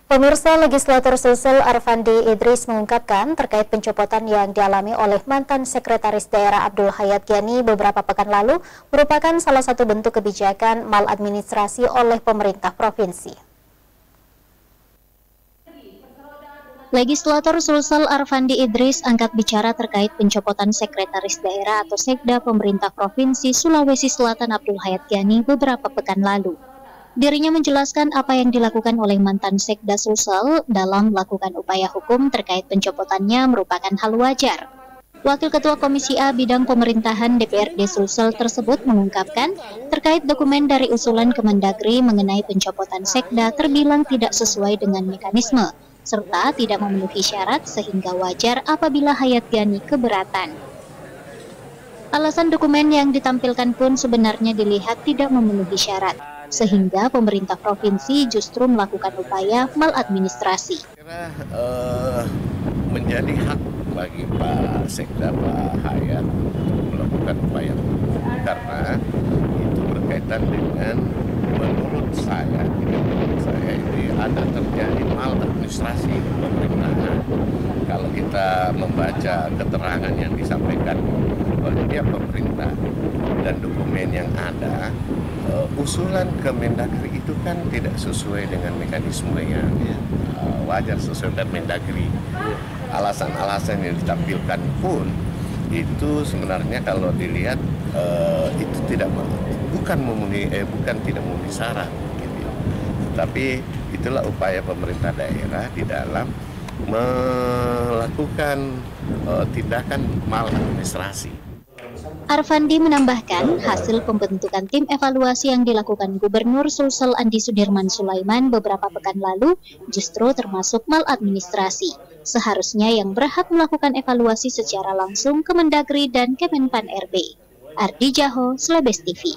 Pemirsa, Legislator Sulsel Arfandi Idris mengungkapkan terkait pencopotan yang dialami oleh mantan Sekretaris Daerah Abdul Hayat Giani beberapa pekan lalu merupakan salah satu bentuk kebijakan maladministrasi oleh pemerintah provinsi. Legislator Sulsel Arfandi Idris angkat bicara terkait pencopotan Sekretaris Daerah atau Sekda pemerintah Provinsi Sulawesi Selatan Abdul Hayat Giani beberapa pekan lalu. Dirinya menjelaskan apa yang dilakukan oleh mantan Sekda Sulsel dalam melakukan upaya hukum terkait pencopotannya merupakan hal wajar. Wakil Ketua Komisi A Bidang Pemerintahan DPRD Sulsel tersebut mengungkapkan terkait dokumen dari usulan Kemendagri mengenai pencopotan Sekda terbilang tidak sesuai dengan mekanisme, serta tidak memenuhi syarat sehingga wajar apabila Hayat Giani keberatan. Alasan dokumen yang ditampilkan pun sebenarnya dilihat tidak memenuhi syarat, sehingga pemerintah provinsi justru melakukan upaya maladministrasi. Menjadi hak bagi Pak Sekda Pak Hayat melakukan upaya karena itu berkaitan dengan menurut saya ini ada terjadi maladministrasi pemerintahan. Kalau kita membaca keterangan yang disampaikan oleh pihak pemerintah dan dokumen yang ada, usulan Kemendagri itu kan tidak sesuai dengan mekanismenya, wajar sesuai dengan Mendagri. Alasan-alasan yang ditampilkan pun itu sebenarnya kalau dilihat itu bukan tidak memenuhi syarat, gitu. Tapi itulah upaya pemerintah daerah di dalam melakukan tindakan maladministrasi. Arfandi menambahkan hasil pembentukan tim evaluasi yang dilakukan Gubernur Sulsel Andi Sudirman Sulaiman beberapa pekan lalu justru termasuk maladministrasi. Seharusnya yang berhak melakukan evaluasi secara langsung Kemendagri dan Kemenpan RB. Ardi Jaho, Slebes TV.